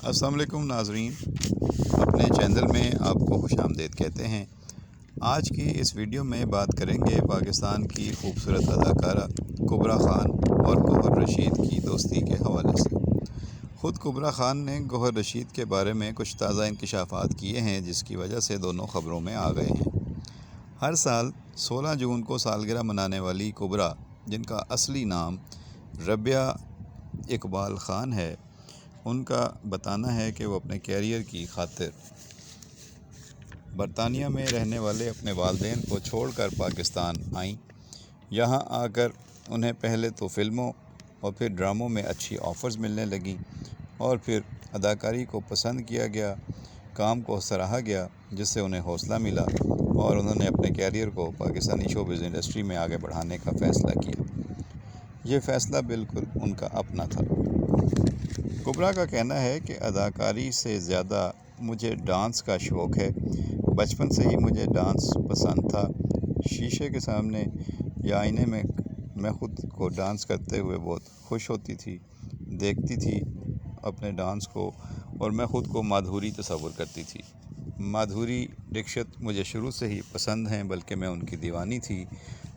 السلام علیکم ناظرین، اپنے چینل میں آپ کو خوش آمدید کہتے ہیں۔ آج کی اس ویڈیو میں بات کریں گے پاکستان کی خوبصورت اداکارہ کبریٰ خان اور گوہر رشید کی دوستی کے حوالے سے۔ خود کبریٰ خان نے گوہر رشید کے بارے میں کچھ تازہ انکشافات کیے ہیں جس کی وجہ سے دونوں خبروں میں آ گئے ہیں۔ ہر سال 16 جون کو سالگرہ منانے والی کبریٰ، جن کا اصلی نام ربیہ اقبال خان ہے، ان کا بتانا ہے کہ وہ اپنے کیریئر کی خاطر برطانیہ میں رہنے والے اپنے والدین کو چھوڑ کر پاکستان آئیں۔ یہاں آ کر انہیں پہلے تو فلموں اور پھر ڈراموں میں اچھی آفرز ملنے لگیں اور پھر اداکاری کو پسند کیا گیا، کام کو سراہا گیا، جس سے انہیں حوصلہ ملا اور انہوں نے اپنے کیریئر کو پاکستانی شوبز انڈسٹری میں آگے بڑھانے کا فیصلہ کیا۔ یہ فیصلہ بالکل ان کا اپنا تھا۔ کبریٰ کا کہنا ہے کہ اداکاری سے زیادہ مجھے ڈانس کا شوق ہے۔ بچپن سے ہی مجھے ڈانس پسند تھا۔ شیشے کے سامنے یا آئینے میں میں خود کو ڈانس کرتے ہوئے بہت خوش ہوتی تھی، دیکھتی تھی اپنے ڈانس کو، اور میں خود کو مادھوری تصور کرتی تھی۔ مادھوری ڈکشت مجھے شروع سے ہی پسند ہیں، بلکہ میں ان کی دیوانی تھی۔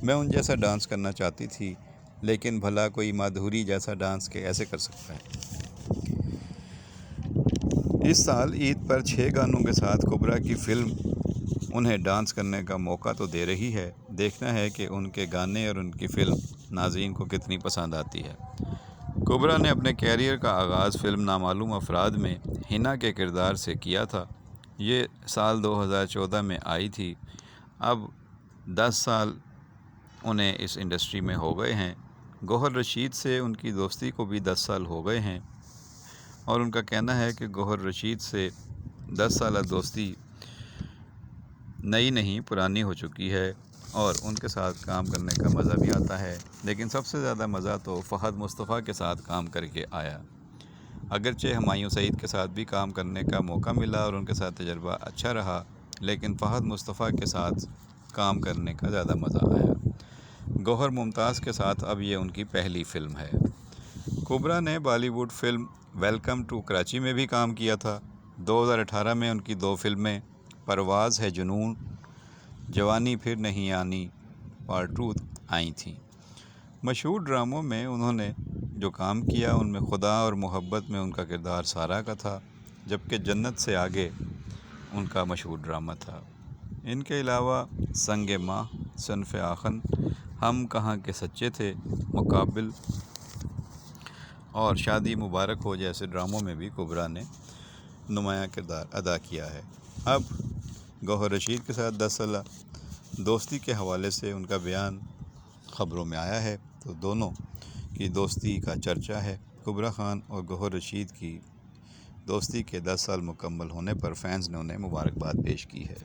میں ان جیسا ڈانس کرنا چاہتی تھی، لیکن بھلا کوئی مادھوری جیسا ڈانس کیسے کر سکتا ہے؟ اس سال عید پر 6 گانوں کے ساتھ کبریٰ کی فلم انہیں ڈانس کرنے کا موقع تو دے رہی ہے۔ دیکھنا ہے کہ ان کے گانے اور ان کی فلم ناظرین کو کتنی پسند آتی ہے۔ کبریٰ نے اپنے کیریئر کا آغاز فلم نامعلوم افراد میں حنا کے کردار سے کیا تھا۔ یہ سال 2014 میں آئی تھی۔ اب 10 سال انہیں اس انڈسٹری میں ہو گئے ہیں۔ گوہر رشید سے ان کی دوستی کو بھی 10 سال ہو گئے ہیں، اور ان کا کہنا ہے کہ گوہر رشید سے 10 سالہ دوستی نئی نہیں پرانی ہو چکی ہے اور ان کے ساتھ کام کرنے کا مزہ بھی آتا ہے، لیکن سب سے زیادہ مزہ تو فہد مصطفیٰ کے ساتھ کام کر کے آیا۔ اگرچہ ہمایوں سعید کے ساتھ بھی کام کرنے کا موقع ملا اور ان کے ساتھ تجربہ اچھا رہا، لیکن فہد مصطفیٰ کے ساتھ کام کرنے کا زیادہ مزہ آیا۔ گوہر ممتاز کے ساتھ اب یہ ان کی پہلی فلم ہے۔ کبریٰ نے Bollywood film welcome to Karachi میں بھی کام کیا تھا۔ 2018 میں ان کی 2 فلمیں پرواز ہے جنون، جوانی پھر نہیں آنی پارٹ 2 آئی تھیں۔ مشہور ڈراموں میں انہوں نے جو کام کیا ان میں خدا اور محبت میں ان کا کردار سارا کا تھا، جبکہ جنت سے آگے ان کا مشہور ڈرامہ تھا۔ ان کے علاوہ سنگ ماہ، صنف آخن، ہم کہاں کے سچے تھے، مقابل اور شادی مبارک ہو جیسے ڈراموں میں بھی کبریٰ نے نمایاں کردار ادا کیا ہے۔ اب گوہر رشید کے ساتھ 10 سالہ دوستی کے حوالے سے ان کا بیان خبروں میں آیا ہے، تو دونوں کی دوستی کا چرچا ہے۔ کبریٰ خان اور گوہر رشید کی دوستی کے 10 سال مکمل ہونے پر فینس نے انہیں مبارکباد پیش کی ہے۔